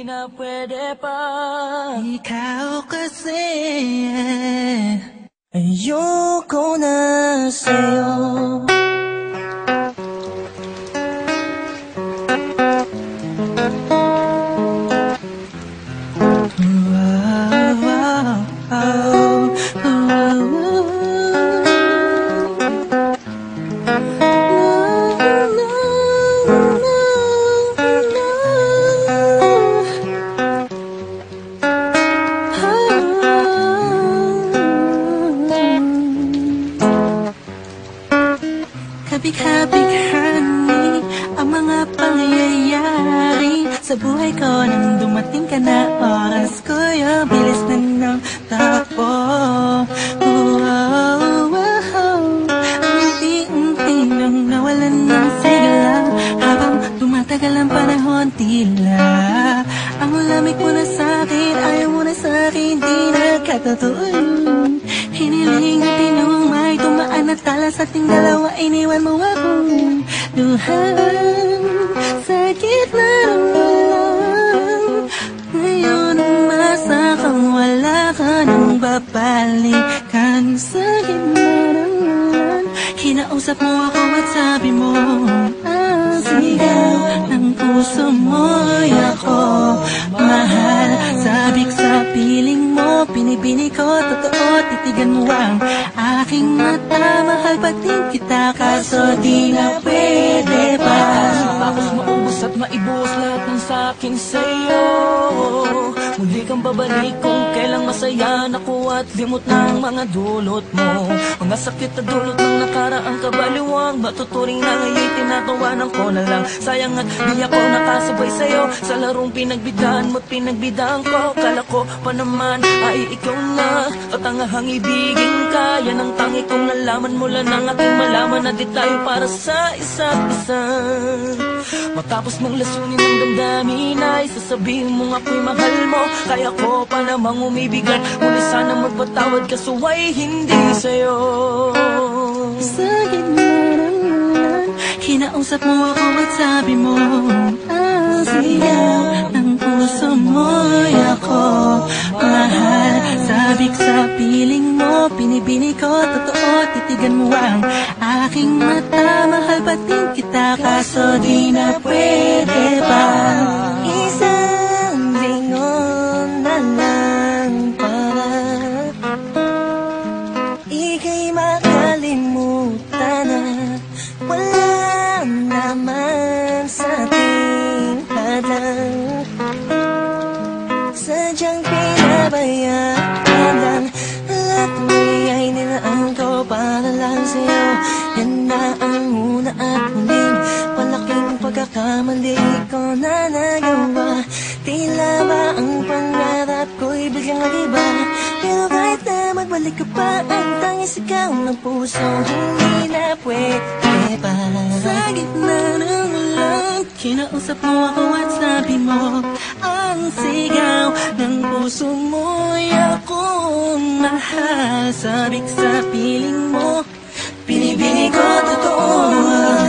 di na pwede pa. Ikaw kasi ayoko na sa'yo. Kabig-habighani ang mga pangyayari sa buhay ko nang dumating ka na. Oras ko yung bilis na ng takbo. Unti-unti nang nawalan ng sigla. Habang tumatagal ang panahon, tila ang lamig mo na sa'kin, ayaw mo na sa'kin, di nagkatotoo. Hiniling at tinumay, tumaan at tala sa ating dalawa, iniwan mo akong luhan sa gitna ng ulan. Ngayon umasa kang wala ka nang babalikan sa gitna ng ulan. Kinausap mo ako at sabi mo, ang sigaw ng puso mo'y ako mahal. Sabik sa piling mo, pinibini ko, totoo, titigan mo ang aking mata. Mahal pa din kita, kaso di na pwede pa. Tapos maubos at maibos lahat ng sakin sa'yo. Muli kang babalik kung kailang masaya naku at limot ng mga dulot mo. Mga sakit na dulot ng nakaraang kabaliwang, matuturing na ngayon tinatawanan ko na lang. Sayang at di ako nakasabay sa'yo sa larong pinagbidaan mo't pinagbidaan ko. Kala ko pa naman ay ikaw na katangahang ibigin ka. Yan ang tangi kong nalaman mula ng aking malaman na di tayo para sa isa't isa. Matapos mong lasunin ng damdamin ay sasabihin mong ako'y mahal mo. Kaya ko pa namang umibigan, muli sana magpatawad kaso ay hindi sa'yo. Sa gitna ng ulan, kinausap mo ako at sabi mo, ang sigaw ng puso mo'y ako mahal. Sabik sa piling mo, pinibini ko, totoo, titigan mo ang aking mata. Mahal pa din kita, kaso di na pwede pa. Isang lingon na lang para ika'y makalimutan na wala naman sa ating hadlang. Sadyang pinabayaan lang lahat ay nilaan ko para lang sa'yo. Yan na ang una at huling malaking pagkakamali ko na nagawa. Tila ba ang pangarap ko'y biglang nag-iba? Pero kahit na magbalik ka pa, ang tanging sigaw ng puso hindi na pwede pa. Sa gitna ng ulan, kinausap mo ako at sabi mo, ang sigaw ng puso mo'y akong mahal. Sabik sa piling mo, pinibini ko, totoo.